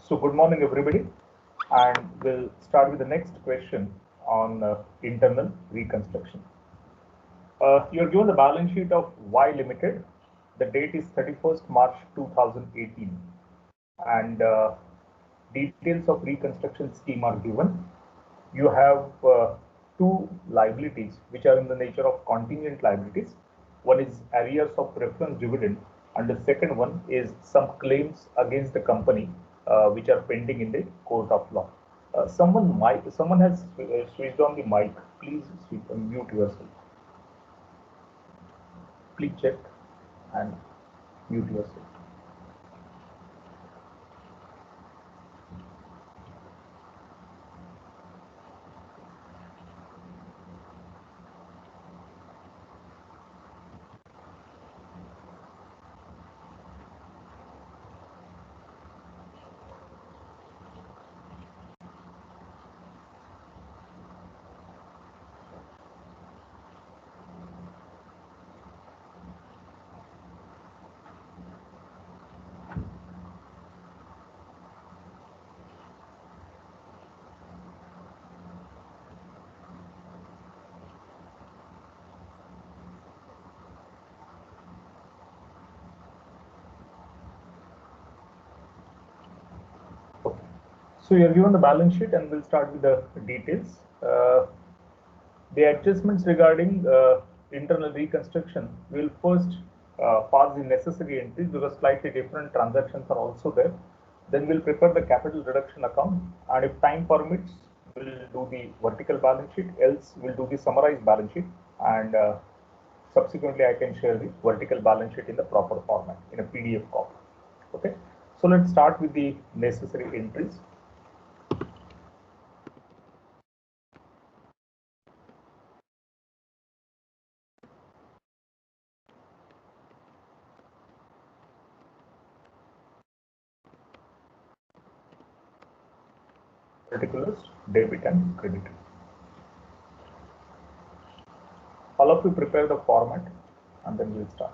So good morning, everybody, and we'll start with the next question on internal reconstruction. You're given the balance sheet of Y Limited. The date is 31st March 2018, and details of reconstruction scheme are given. You have two liabilities which are in the nature of contingent liabilities. One is arrears of preference dividend, and the second one is some claims against the company which are pending in the court of law. Someone has switched on the mic. Please mute yourself. Please check and mute yourself. So you're given the balance sheet, and we'll start with the details. The adjustments regarding internal reconstruction, we'll first pass the necessary entries because slightly different transactions are also there. Then we'll prepare the capital reduction account, and if time permits, we'll do the vertical balance sheet. Else, we'll do the summarized balance sheet, and subsequently I can share the vertical balance sheet in the proper format in a PDF copy. Okay. So let's start with the necessary entries. Particulars, debit and credit. All of you prepare the format, and then we'll start.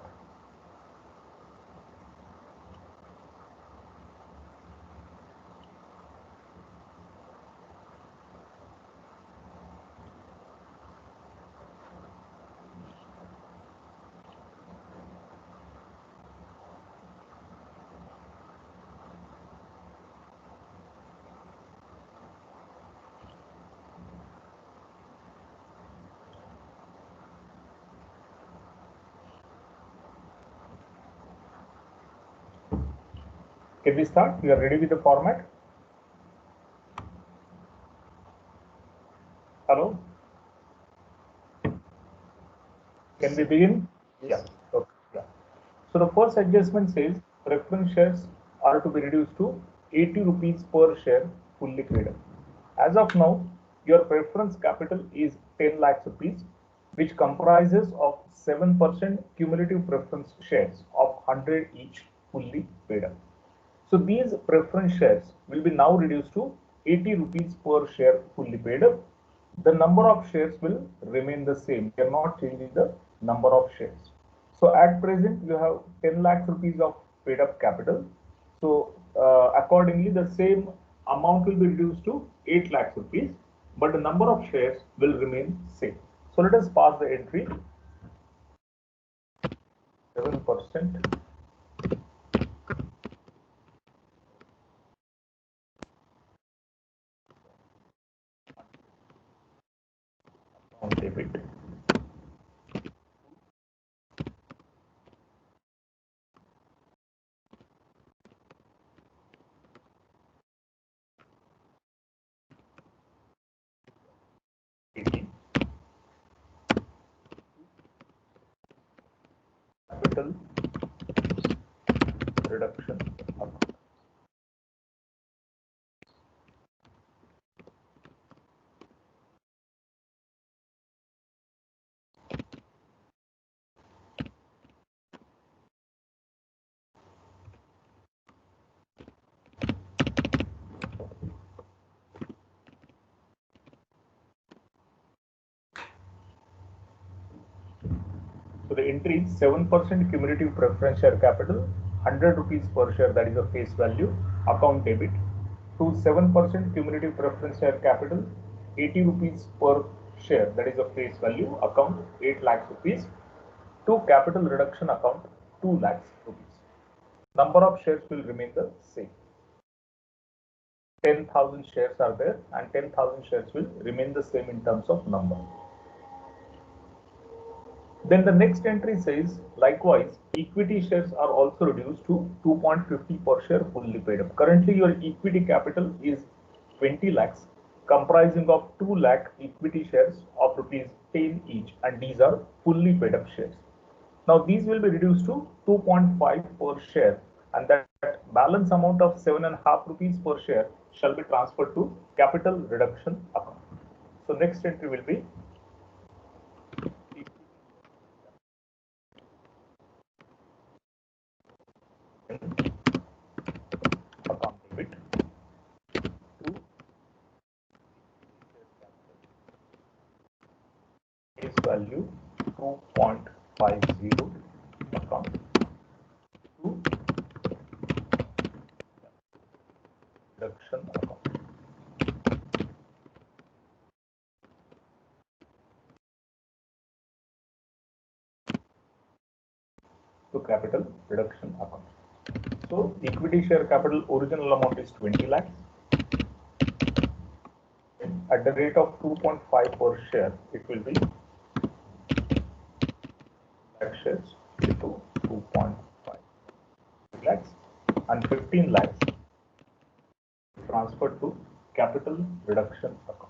Can we start? We are ready with the format. Hello? Can we begin? Yeah. Okay. Yeah. So the first adjustment says preference shares are to be reduced to 80 rupees per share fully paid up. As of now, your preference capital is 10 lakhs rupees, which comprises of 7% cumulative preference shares of 100 each fully paid up. So these preference shares will be now reduced to 80 rupees per share fully paid up. The number of shares will remain the same. We are not changing the number of shares. So at present, you have 10 lakhs rupees of paid up capital. So accordingly, the same amount will be reduced to 8 lakhs rupees, but the number of shares will remain same. So let us pass the entry. 7%. Debit. Capital reduction account. So the entry is 7% cumulative preference share capital, 100 rupees per share, that is the face value, account debit. to 7% cumulative preference share capital, 80 rupees per share, that is a face value account, 8 lakhs rupees, to capital reduction account, 2 lakhs rupees. Number of shares will remain the same. 10,000 shares are there and 10,000 shares will remain the same in terms of number. Then the next entry says, likewise, equity shares are also reduced to 2.50 per share fully paid up. Currently, your equity capital is 20 lakhs, comprising of 2 lakh equity shares of rupees 10 each, and these are fully paid up shares. Now, these will be reduced to 2.5 per share, and that balance amount of 7.5 rupees per share shall be transferred to capital reduction account. So, next entry will be account debit to face value 2.50 account to reduction account. To capital reduction account. So equity share capital original amount is 20 lakhs. At the rate of 2.5 per share, it will be lakh shares into 2.5 lakhs, and 15 lakhs transferred to capital reduction account.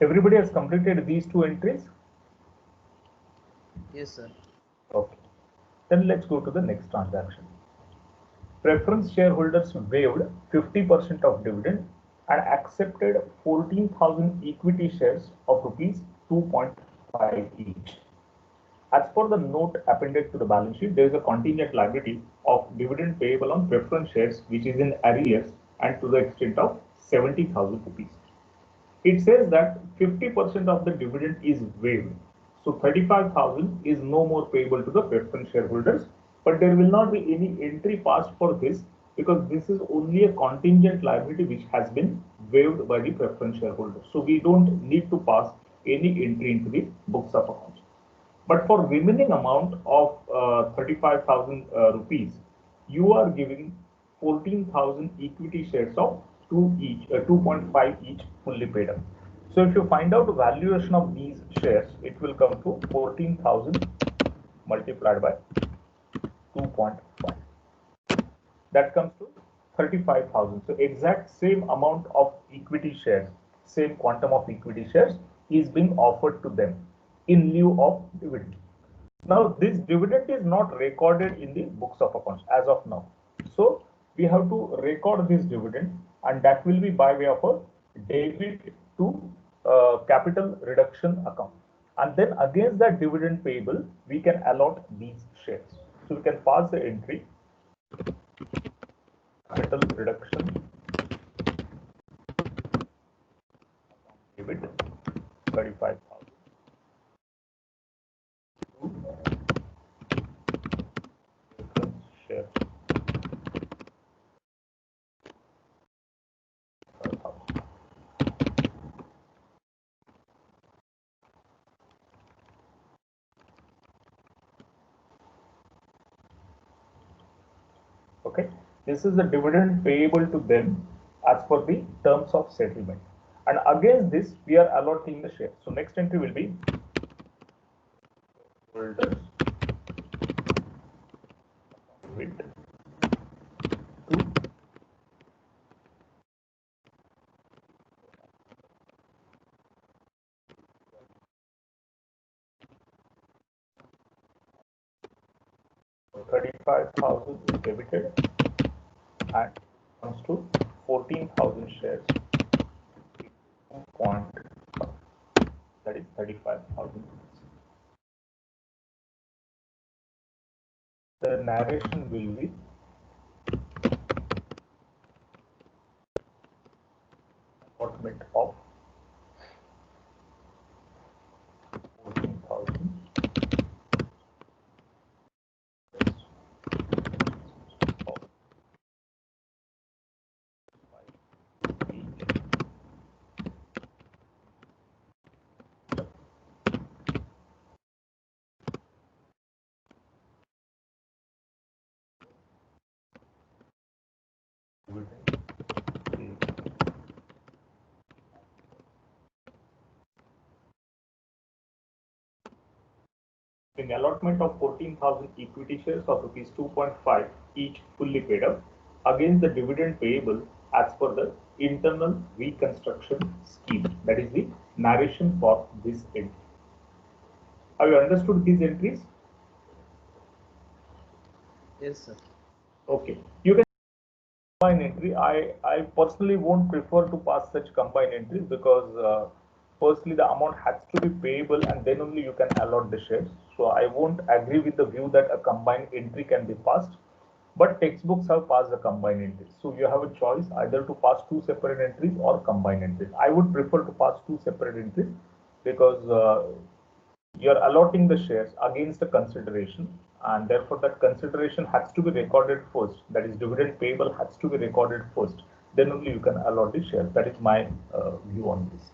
Everybody has completed these two entries? Yes, sir. Okay. Then let's go to the next transaction. Preference shareholders waived 50% of dividend and accepted 14,000 equity shares of rupees 2.5 each. As per the note appended to the balance sheet, there is a contingent liability of dividend payable on preference shares which is in arrears and to the extent of 70,000 rupees. It says that 50% of the dividend is waived. So 35,000 is no more payable to the preference shareholders, but there will not be any entry passed for this because this is only a contingent liability which has been waived by the preference shareholders. So we don't need to pass any entry into the books of accounts. But for remaining amount of 35,000 rupees, you are giving 14,000 equity shares of 2.5 each fully paid up. So if you find out the valuation of these shares, it will come to 14,000 multiplied by 2.5. That comes to 35,000. So exact same amount of equity shares, same quantum of equity shares is being offered to them in lieu of dividend. Now this dividend is not recorded in the books of accounts as of now. So we have to record this dividend, and that will be by way of a debit to capital reduction account. And then against that dividend payable, we can allot these shares. So we can pass the entry capital reduction debit 35,000 shares. Okay, this is the dividend payable to them as per the terms of settlement, and against this we are allotting the share. So next entry will be holders with to $35,000 is debited and comes to 14,000 shares. That is 35,000. The narration will be allotment of in allotment of 14,000 equity shares of rupees 2.5 each fully paid up against the dividend payable as per the internal reconstruction scheme. That is the narration for this entry. Have you understood these entries? Yes, sir. Okay. You can combine entry. I personally won't prefer to pass such combined entries because firstly the amount has to be payable and then only you can allot the shares. So I won't agree with the view that a combined entry can be passed. But textbooks have passed the combined entries. So you have a choice either to pass two separate entries or combined entries. I would prefer to pass two separate entries because you are allotting the shares against a consideration, and therefore that consideration has to be recorded first. That is, dividend payable has to be recorded first. Then only you can allot the shares. That is my view on this.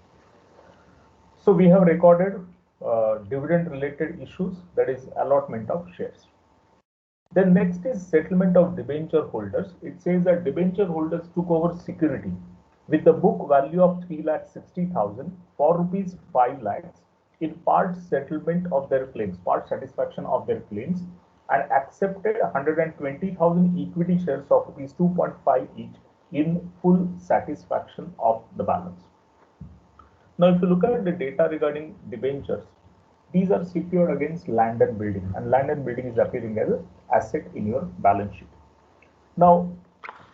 So we have recorded dividend related issues, that is allotment of shares. Then next is settlement of debenture holders. It says that debenture holders took over security with the book value of 3,60,000 for rupees 5 lakhs in part settlement of their claims, part satisfaction of their claims, and accepted 120,000 equity shares of rupees 2.5 each in full satisfaction of the balance. Now, if you look at the data regarding debentures, these are secured against land and building, and land and building is appearing as an asset in your balance sheet. Now,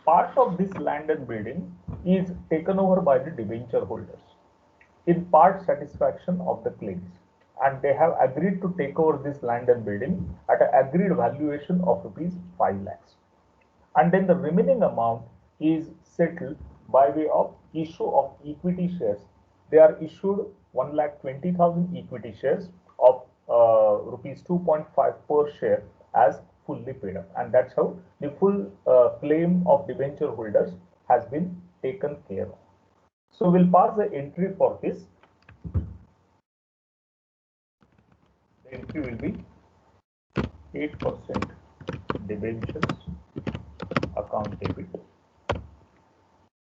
part of this land and building is taken over by the debenture holders in part satisfaction of the claims, and they have agreed to take over this land and building at an agreed valuation of rupees 5 lakhs. And then the remaining amount is settled by way of issue of equity shares. They are issued 1,20,000 equity shares of rupees 2.5 per share as fully paid up, and that's how the full claim of debenture holders has been taken care of. So we'll pass the entry for this. The entry will be 8% debentures account debit.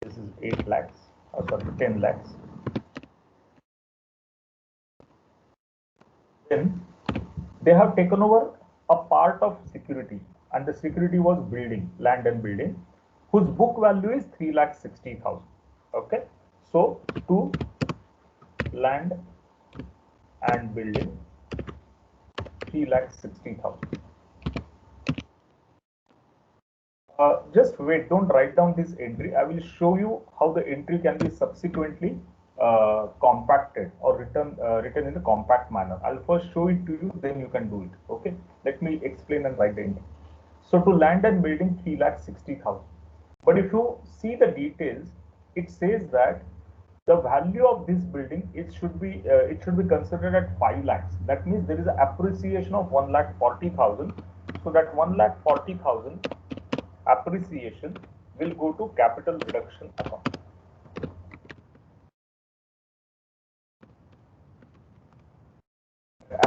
This is 8 lakhs, sorry, 10 lakhs. Then they have taken over a part of security, and the security was building, land and building, whose book value is 3,60,000. Okay, so to land and building 3,60,000. Just wait, don't write down this entry. I will show you how the entry can be subsequently compacted or written in the compact manner. I'll first show it to you, then you can do it. Okay, let me explain and write the entry. So to land and building 3,60,000. But if you see the details, it says that the value of this building it should be considered at 5 lakhs. That means there is an appreciation of 1,40,000. So that 1,40,000 appreciation will go to capital reduction account.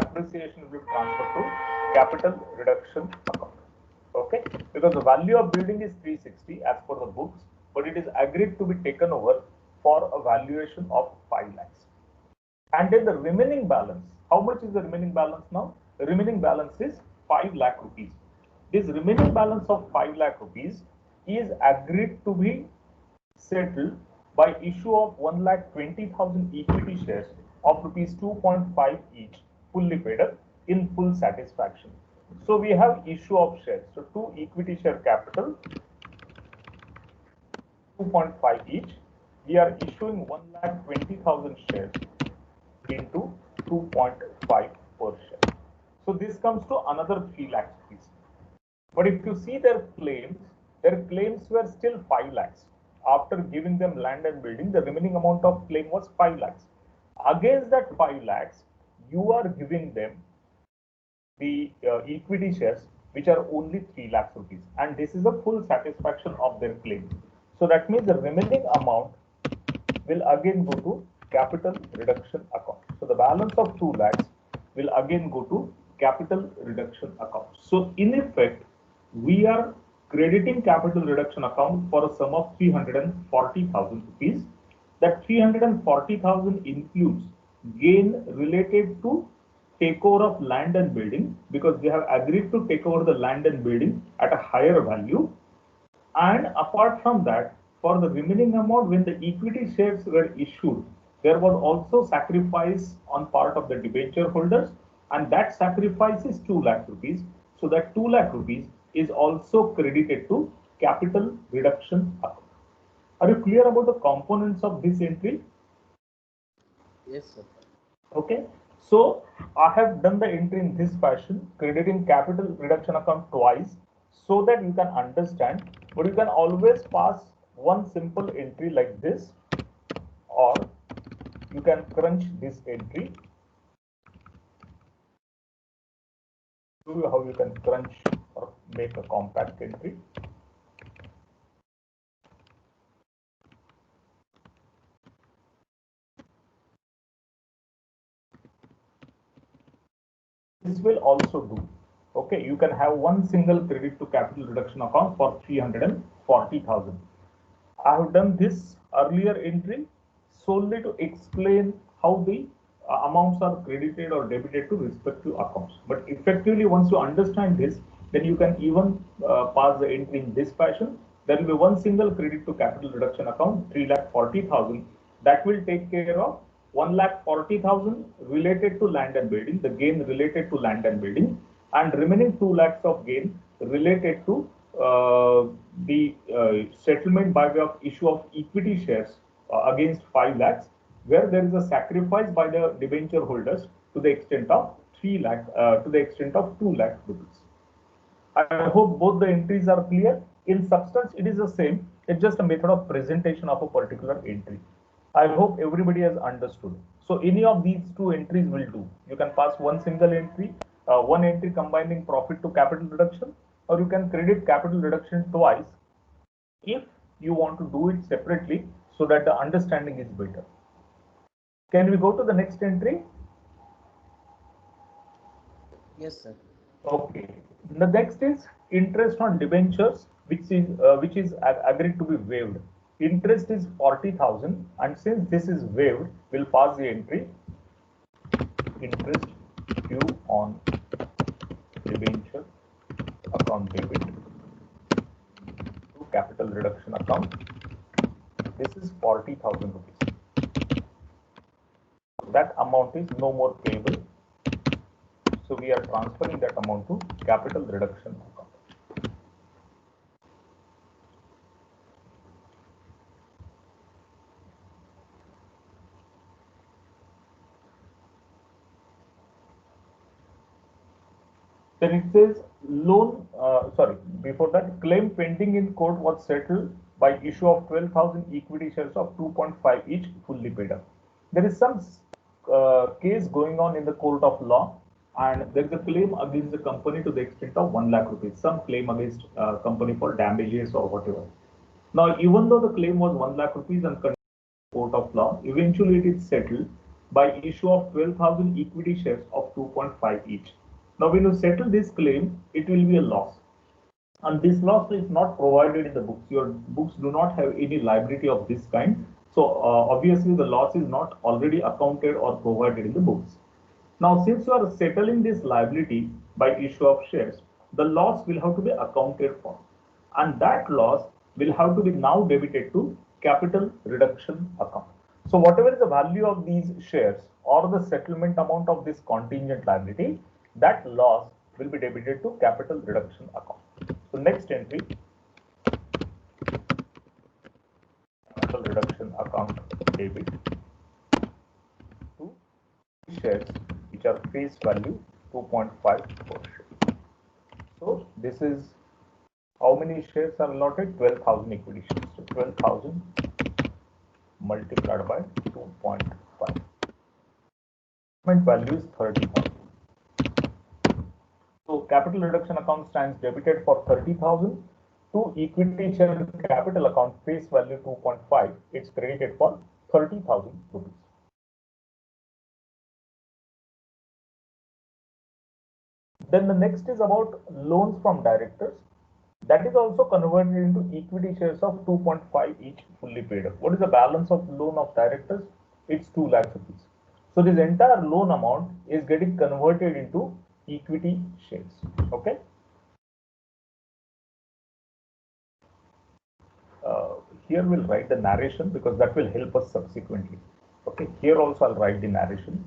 Appreciation will be transferred to capital reduction account. Okay, because the value of building is 360 as per the books, but it is agreed to be taken over for a valuation of 5 lakhs. And then the remaining balance, how much is the remaining balance now? The remaining balance is 5 lakh rupees. This remaining balance of 5 lakh rupees is agreed to be settled by issue of 1,20,000 equity shares of rupees 2.5 each, fully paid up in full satisfaction. So we have issue of shares. So 2 equity share capital, 2.5 each. We are issuing 1,20,000 shares into 2.5 per share. So this comes to another 3 lakhs rupees. But if you see their claims were still 5 lakhs. After giving them land and building, the remaining amount of claim was 5 lakhs. Against that 5 lakhs, you are giving them the equity shares, which are only 3 lakhs rupees. And this is a full satisfaction of their claim. So that means the remaining amount will again go to capital reduction account. So the balance of 2 lakhs will again go to capital reduction account. So in effect, we are crediting capital reduction account for a sum of 340,000 rupees. That 340,000 includes gain related to takeover of land and building, because they have agreed to take over the land and building at a higher value. And apart from that, for the remaining amount, when the equity shares were issued, there was also sacrifice on part of the debenture holders, and that sacrifice is 2 lakh rupees. So that 2 lakh rupees is also credited to capital reduction account. Are you clear about the components of this entry? Yes, sir. Okay. So I have done the entry in this fashion, crediting capital reduction account twice, so that you can understand. But you can always pass one simple entry like this, or you can crunch this entry. Show you how you can crunch or make a compact entry. This will also do. Okay, you can have one single credit to capital reduction account for 340,000. I have done this earlier entry solely to explain how the amounts are credited or debited to respective accounts. But effectively, once you understand this, then you can even pass the entry in this fashion. There will be one single credit to capital reduction account, 3,40,000. That will take care of 1,40,000 related to land and building, the gain related to land and building, and remaining 2 lakhs of gain related to the settlement by way of issue of equity shares against 5 lakhs, where there is a sacrifice by the debenture holders to the extent of 3 lakh, to the extent of 2 lakh rupees. I hope both the entries are clear. In substance, it is the same. It's just a method of presentation of a particular entry. I hope everybody has understood. So any of these two entries will do. You can pass one single entry, one entry combining profit to capital reduction, or you can credit capital reduction twice if you want to do it separately so that the understanding is better. Can we go to the next entry? Yes, sir. Okay. The next is interest on debentures, which is agreed to be waived. Interest is 40,000, and since this is waived, we'll pass the entry. Interest due on debenture account debit to capital reduction account. This is 40,000 rupees. That amount is no more payable. So we are transferring that amount to capital reduction account. Then it says before that, claim pending in court was settled by issue of 12,000 equity shares of 2.5 each, fully paid up. There is some case going on in the court of law, and there is a claim against the company to the extent of 1 lakh rupees, some claim against company for damages or whatever. Now, even though the claim was 1 lakh rupees and court of law, eventually it is settled by issue of 12,000 equity shares of 2.5 each. Now, when you settle this claim, it will be a loss. And this loss is not provided in the books. Your books do not have any liability of this kind. So, obviously, the loss is not already accounted or provided in the books. Now, since you are settling this liability by issue of shares, the loss will have to be accounted for. And that loss will have to be now debited to capital reduction account. So, whatever is the value of these shares or the settlement amount of this contingent liability, that loss will be debited to capital reduction account. So next entry, capital reduction account debit to shares which are face value 2.5 per share. So this is how many shares are allotted? 12,000 equity shares. So 12,000 multiplied by 2.5. Value is 30,000. So capital reduction account stands debited for 30,000 to equity share capital account face value 2.5. It's credited for 30,000 rupees. Then the next is about loans from directors. That is also converted into equity shares of 2.5 each, fully paid up. What is the balance of loan of directors? It's 2 lakh rupees. So this entire loan amount is getting converted into equity shares. Okay. Here we'll write the narration because that will help us subsequently. Okay. Here also I'll write the narration.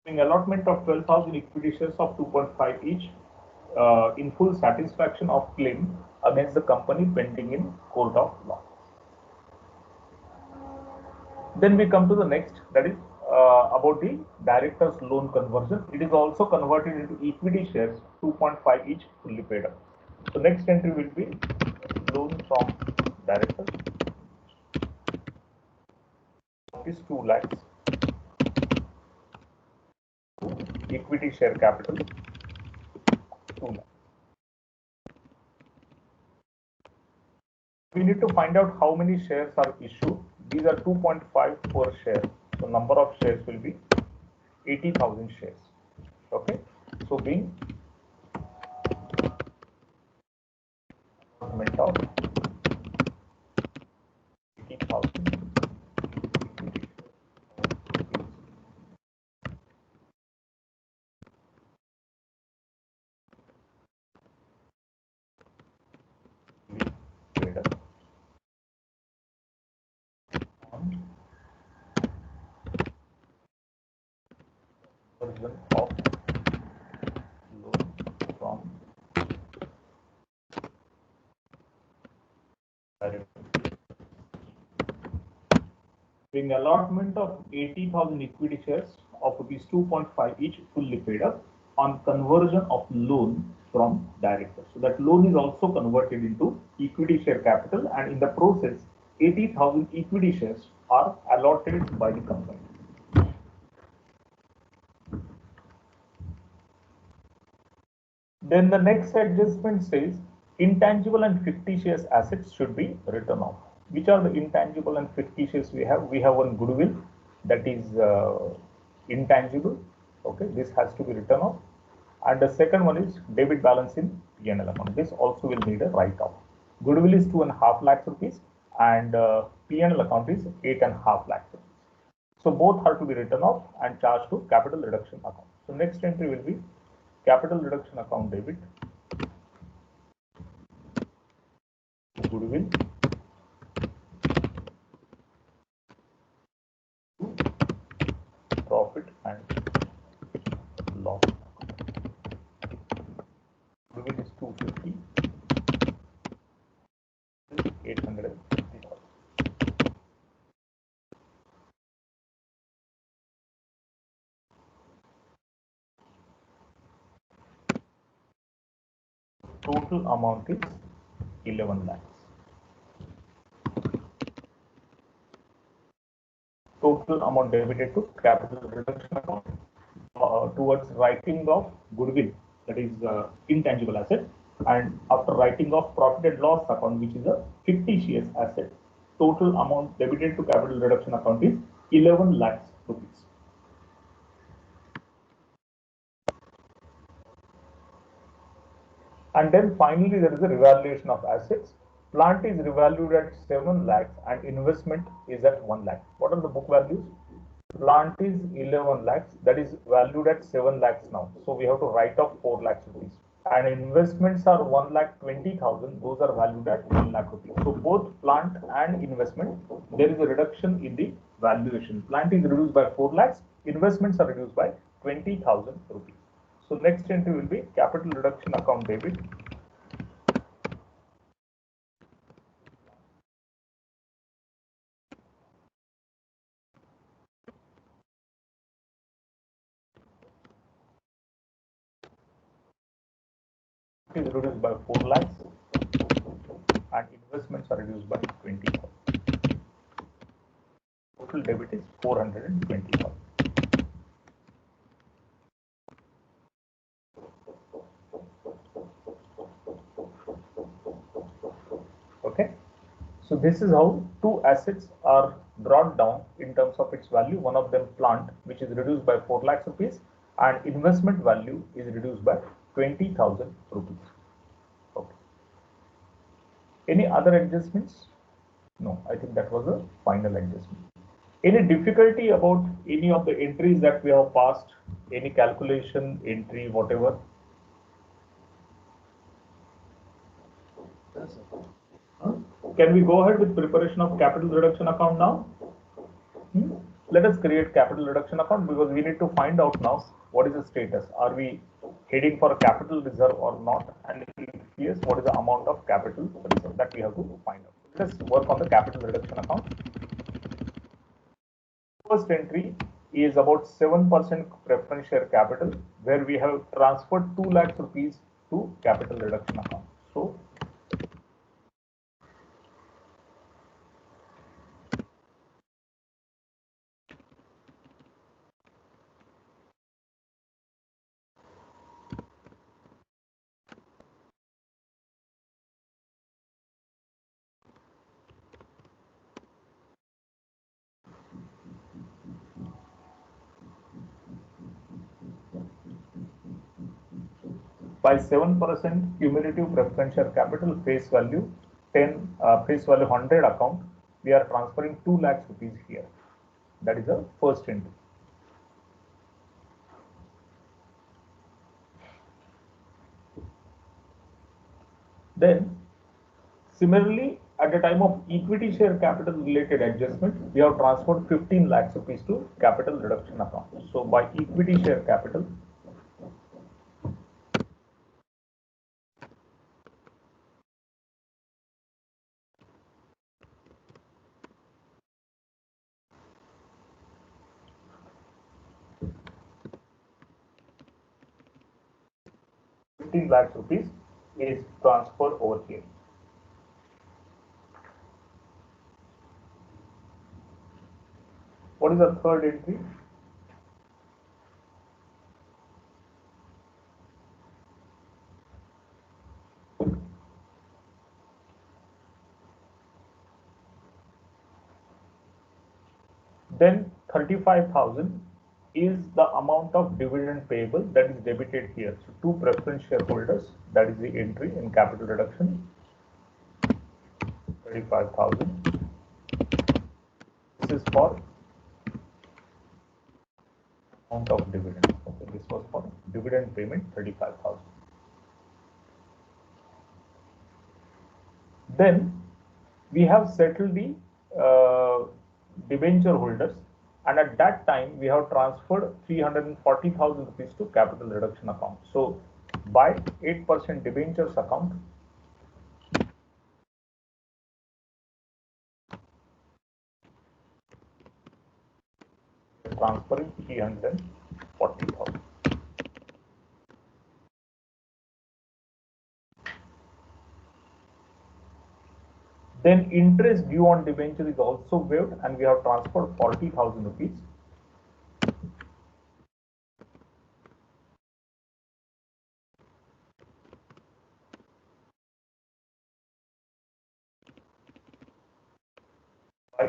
Allotment of 12,000 equity shares of 2.5 each in full satisfaction of claim against the company pending in court of law. Then we come to the next, that is about the director's loan conversion. It is also converted into equity shares, 2.5 each, fully paid up. So next entry will be loan from directors. Is 2 lakhs. Equity share capital 2 lakhs. We need to find out how many shares are issued. These are 2.5 per share. So number of shares will be 80,000 shares. Okay. So being allotment of 80,000 version of loan from being allotment of 80,000 equity shares of rupees 2.5 each, fully paid up on conversion of loan from directors. So that loan is also converted into equity share capital, and in the process 80,000 equity shares are allotted by the company. Then the next adjustment says intangible and fictitious assets should be written off. Which are the intangible and fictitious we have? We have one goodwill that is intangible. Okay, this has to be written off. And the second one is debit balance in P&L account. This also will need a write-off. Goodwill is 2.5 lakhs rupees and P&L account is 8.5 lakhs rupees. So both are to be written off and charged to capital reduction account. So next entry will be capital reduction account debit, goodwill, profit and loss. Goodwill is 250, 850,000. Total amount is 11 lakhs. Total amount debited to capital reduction account towards writing off goodwill, that is intangible asset, and after writing off profit and loss account, which is a fictitious asset, total amount debited to capital reduction account is 11 lakhs rupees. And then finally, there is a revaluation of assets. Plant is revalued at 7 lakhs and investment is at 1 lakh. What are the book values? Plant is 11 lakhs, that is valued at 7 lakhs now. So we have to write off 4 lakhs rupees. And investments are 1,20,000, those are valued at 1 lakh rupees. So both plant and investment, there is a reduction in the valuation. Plant is reduced by 4 lakhs, investments are reduced by 20,000 rupees. So next entry will be capital reduction account debit. Is reduced by 4 lakhs and investments are reduced by 20,000. Total debit is 420,000. Okay, so this is how two assets are brought down in terms of its value. One of them plant, which is reduced by 4 lakhs rupees, and investment value is reduced by 20,000 rupees. Okay. Any other adjustments? No, I think that was a final adjustment. Any difficulty about any of the entries that we have passed? Any calculation, entry, whatever? No, sir. Can we go ahead with preparation of capital reduction account now? Let us create capital reduction account because we need to find out now what is the status. Are we heading for a capital reserve or not? And if yes, what is the amount of capital reserve that we have to find out? Let us work on the capital reduction account. First entry is about 7% preference share capital, where we have transferred 2 lakhs rupees to capital reduction account. So by 7% cumulative preference share capital face value 100 account, we are transferring 2 lakhs rupees here. That is the first entry. Then similarly, at the time of equity share capital related adjustment, we have transferred 15 lakhs rupees to capital reduction account. So by equity share capital, lakhs rupees is transferred over here. What is the third entry? Then 35,000 is the amount of dividend payable that is debited here. So two preference shareholders, that is the entry in capital reduction. 35,000. This is for amount of dividend. Okay, this was for dividend payment 35,000. Then we have settled the debenture holders, and at that time we have transferred 340,000 rupees to capital reduction account. So by 8% debentures account, transferring 340,000. Then interest due on debenture is also waived, and we have transferred 40,000 rupees.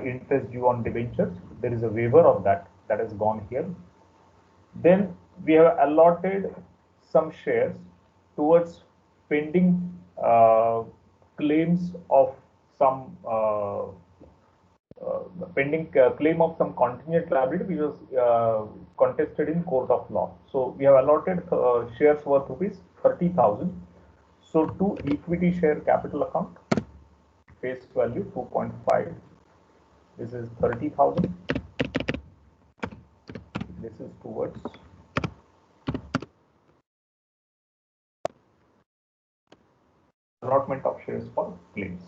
interest due on debentures. There is a waiver of that has gone here. Then we have allotted some shares towards pending claims of some pending claim of some contingent liability which was contested in court of law. So we have allotted shares worth rupees 30,000. So to equity share capital account, face value 2.5. This is 30,000. This is towards allotment of shares for claims.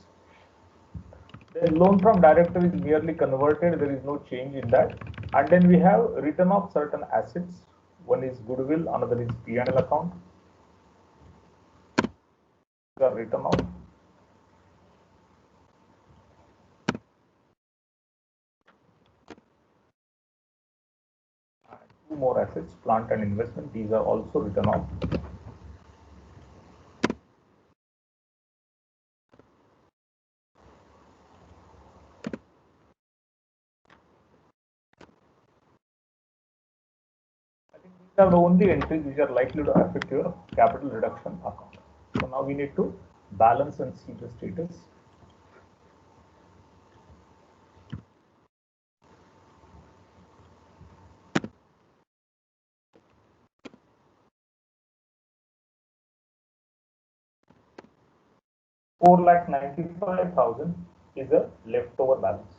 The loan from director is merely converted, there is no change in that. And then we have written off certain assets. One is goodwill, another is P&L account. They are written off. Two more assets, plant and investment, these are also written off. These are the only entries which are likely to affect your capital reduction account. So now we need to balance and see the status. $4,95,000 is a leftover balance.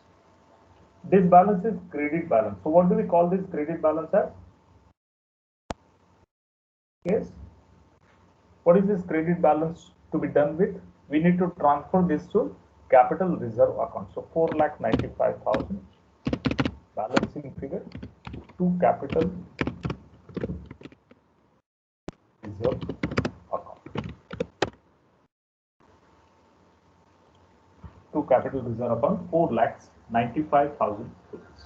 This balance is credit balance. So what do we call this credit balance as? Yes. What is this credit balance to be done with? We need to transfer this to capital reserve account. So 4,95,000 balancing figure to capital reserve account. To capital reserve account 4,95,000 rupees.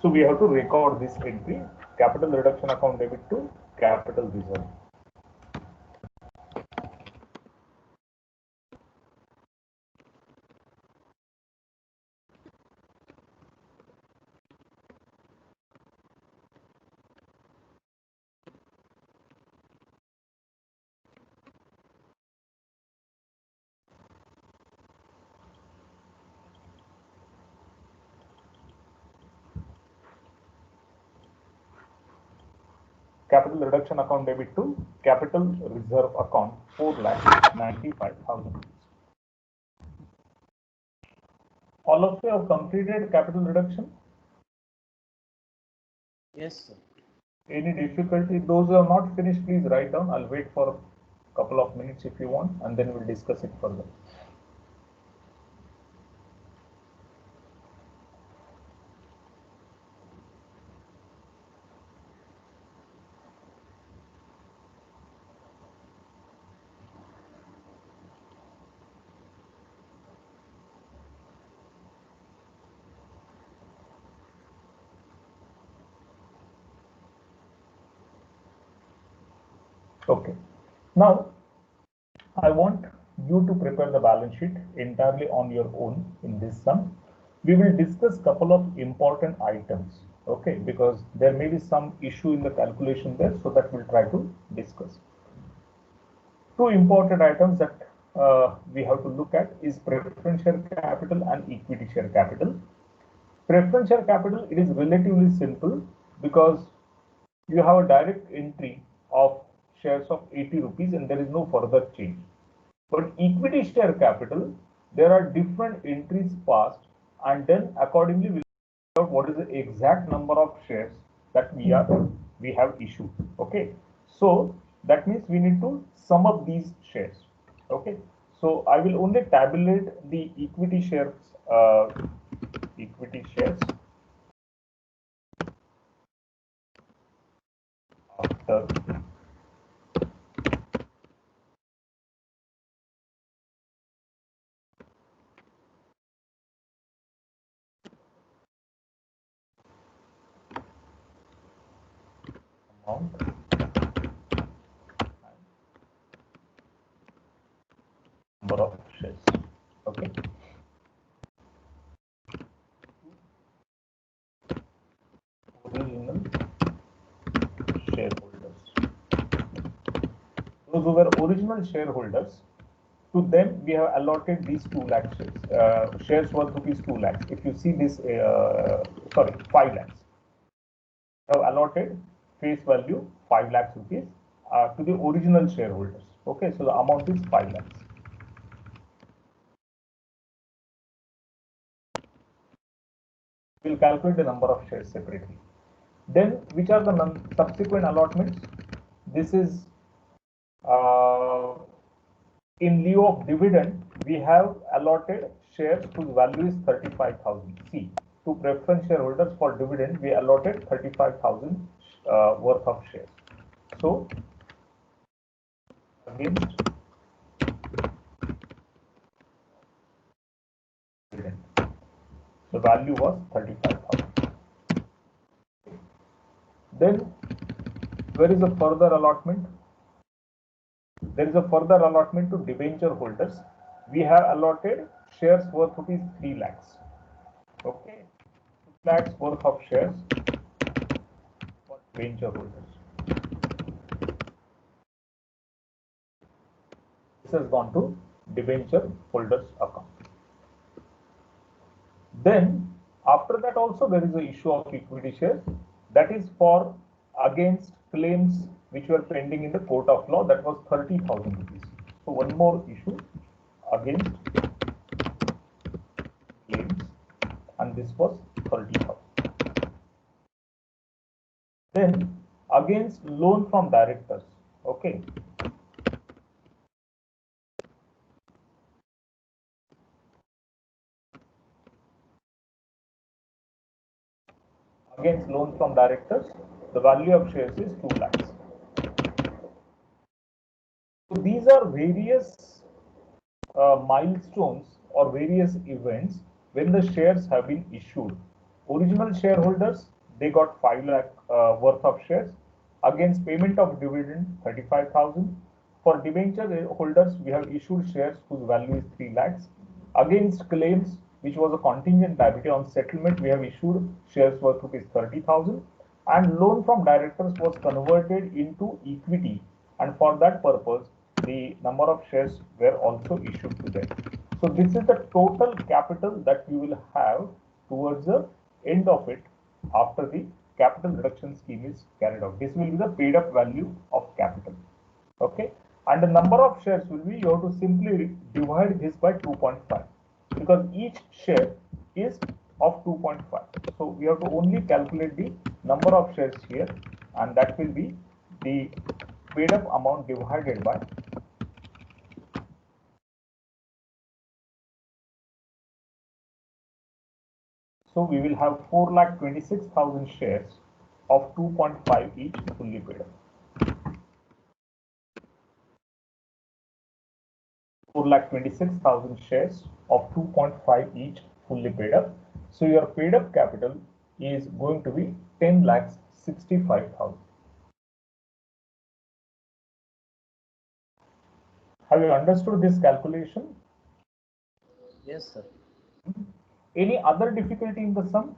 So we have to record this entry, capital reduction account debit to capital reserve. Capital reduction account debit to capital reserve account 4,95,000. All of you have completed capital reduction? Yes, sir. Any difficulty? Those who have not finished, please write down. I'll wait for a couple of minutes if you want, and then we'll discuss it further. Okay. Now, I want you to prepare the balance sheet entirely on your own in this sum. We will discuss couple of important items, okay, because there may be some issue in the calculation there, so that we'll try to discuss. Two important items that we have to look at is preference share capital and equity share capital. Preference share capital, it is relatively simple because you have a direct entry of shares of 80 rupees and there is no further change. But equity share capital, there are different entries passed, and then accordingly we find out what is the exact number of shares that we have issued. Okay, so that means we need to sum up these shares. Okay, so I will only tabulate the equity shares after amount number of shares. Okay, those who were original shareholders, to them we have allotted these 2 lakh shares, shares worth rupees 2 lakhs. If you see this, sorry, 5 lakhs. Have allotted face value 5 lakhs rupees to the original shareholders. Okay, so the amount is 5 lakhs. We'll calculate the number of shares separately. Then, which are the subsequent allotments? This is in lieu of dividend, we have allotted shares whose value is 35,000. See, to preference shareholders for dividend, we allotted 35,000 worth of shares. So, against dividend, the value was 35,000. Then, where is the further allotment? There is a further allotment to debenture holders. We have allotted shares worth rupees 3 lakhs. Okay, 2 lakhs worth of shares for debenture holders. This has gone to debenture holders account. Then, after that also there is an issue of equity shares, that is for against claims which were pending in the court of law, that was 30,000 rupees. So one more issue against claims, and this was 30,000. Then against loan from directors, okay. Against loan from directors, the value of shares is 2 lakhs. So these are various milestones or various events when the shares have been issued. Original shareholders, they got 5 lakh worth of shares. Against payment of dividend, 35,000. For debenture holders, we have issued shares whose value is 3 lakhs. Against claims, which was a contingent liability on settlement, we have issued shares worth rupees 30,000. And loan from directors was converted into equity, and for that purpose, the number of shares were also issued to them. So this is the total capital that we will have towards the end of it after the capital reduction scheme is carried out. This will be the paid up value of capital. Okay, and the number of shares will be, you have to simply divide this by 2.5 because each share is of 2.5. So we have to only calculate the number of shares here, and that will be the paid up amount divided by . So we will have 4,26,000 shares of 2.5 each fully paid up. 4,26,000 shares of 2.5 each fully paid up. So your paid up capital is going to be 10,65,000. Have you understood this calculation? Yes, sir. Any other difficulty in the sum?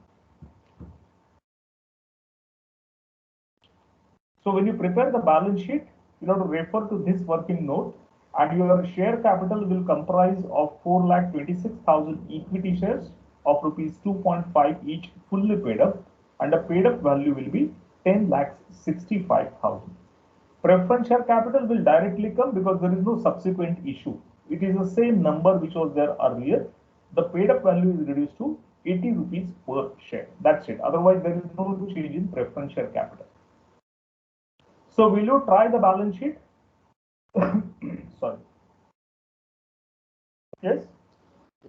So when you prepare the balance sheet, you have to refer to this working note, and your share capital will comprise of 4,26,000 equity shares of rupees 2.5 each fully paid up, and the paid up value will be 10,65,000. Preference share capital will directly come because there is no subsequent issue. It is the same number which was there earlier. The paid up value is reduced to 80 rupees per share. That's it. Otherwise, there is no change in preference share capital. So will you try the balance sheet? Sorry. Yes?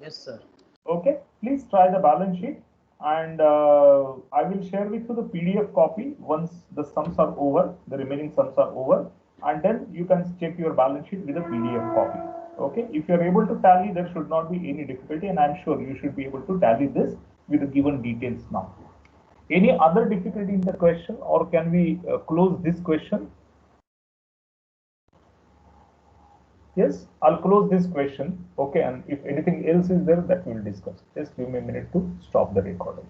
Yes, sir. Okay. Please try the balance sheet, and I will share with you the PDF copy once the sums are over, the remaining sums are over, and then you can check your balance sheet with a PDF copy. Okay. If you are able to tally, there should not be any difficulty, and I'm sure you should be able to tally this with the given details now. Any other difficulty in the question, or can we close this question? Yes, I'll close this question. Okay, and if anything else is there, that we'll discuss. Just give me a minute to stop the recording.